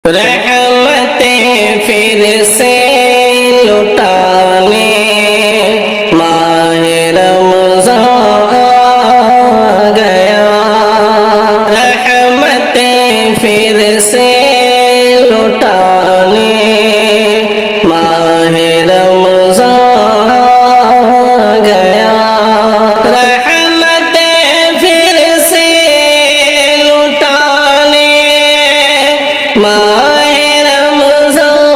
رحمتیں پھر سے لٹانے ماہ رمضان آ گیا، رحمتیں پھر سے لٹانے ماہ رمضان آ گیا، رحمتیں پھر سے لٹانے ماہ رمضان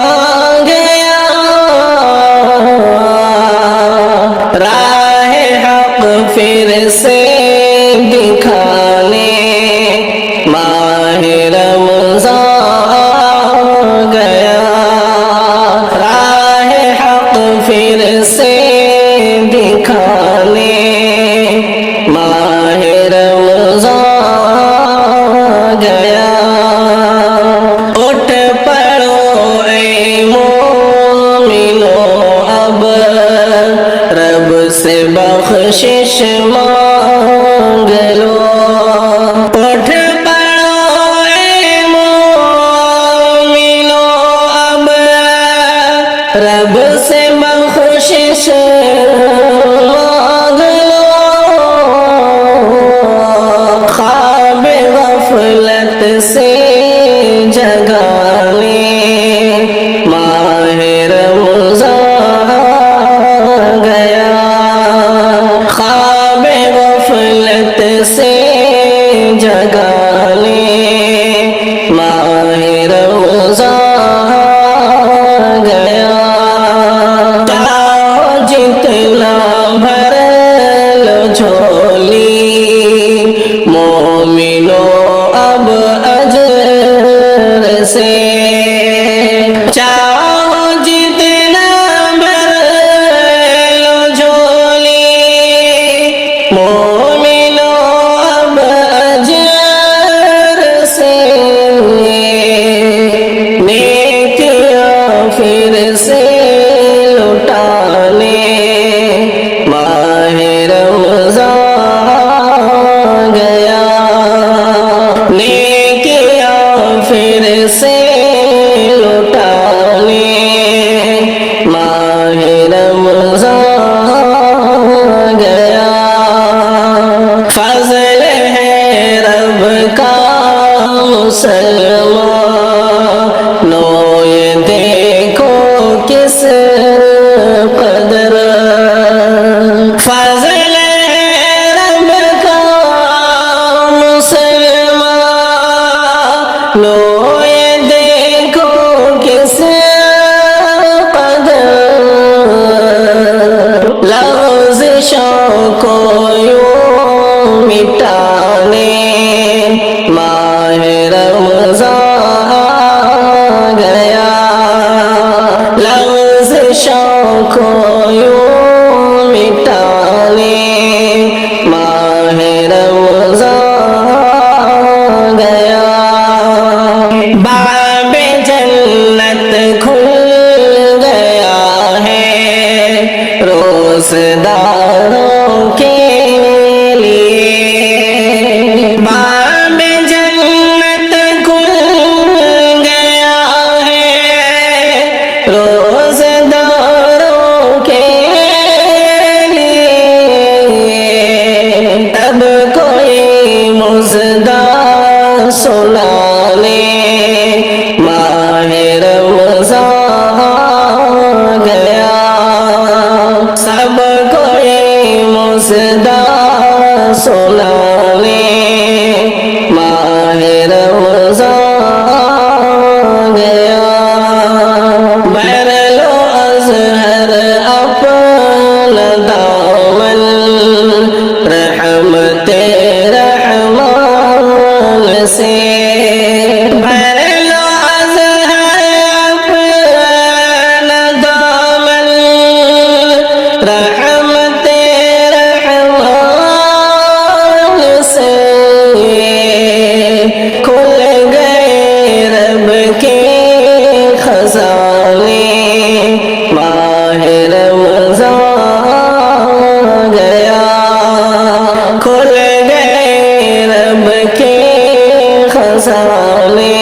آ گیا، راہ حق پھر سے دکھانے ماہ رمضان آ گیا، راہ حق پھر سے دکھانے ماہ رمضان آ گیا، اٹھ پڑو اے مومنو اب رب سے بخشش مانگ لو، اٹھ پڑو اے مومنو اب رب سے بخشش مانگ لو، خواب غفلت سے جگانے ماہ رمضان آ گیا، خواب غفلت سے جگانے ماہ رمضان آ گیا، چاہو جتنا بھر لو جھولی مومنو اب اجر سے، چاہو جتنا بھر لو جھولی مومنو اب اجر سے، نیکیاں پھر سے لٹانے ماہ رمضان آ گیا، نیکیاں پھر سے لٹانے ماہ رمضان آ گیا، فضل ہے رب کا مسلمان نو یہ دیکھو کس قدر، فضل ہے رب کا مسلمان نو یہ دیکھو کس قدر، لغزشوں کو یوں مٹانے ماہ رمضان آ گیا، لغزشوں کو یوں مٹانے ماہ رمضان آ گیا، باب جنت کھل گیا ہے روزداروں کے لیے، باب جنت کھل گیا ہے روزداروں کے لیے، تب کوئی مژدہ سنانے ماہ رمضان آ گیا، سب کوئی مژدہ سنانے ماہ رمضان آ گیا، بھر لو ازہر اپنا دامن رحمت رحمان سے، بھر لو ازہر اپنا دامن رحمت رحمان سے، کھل گئے رب کے خزانے ماہ رمضان آ گیا، کھل گئے رب کے خزانے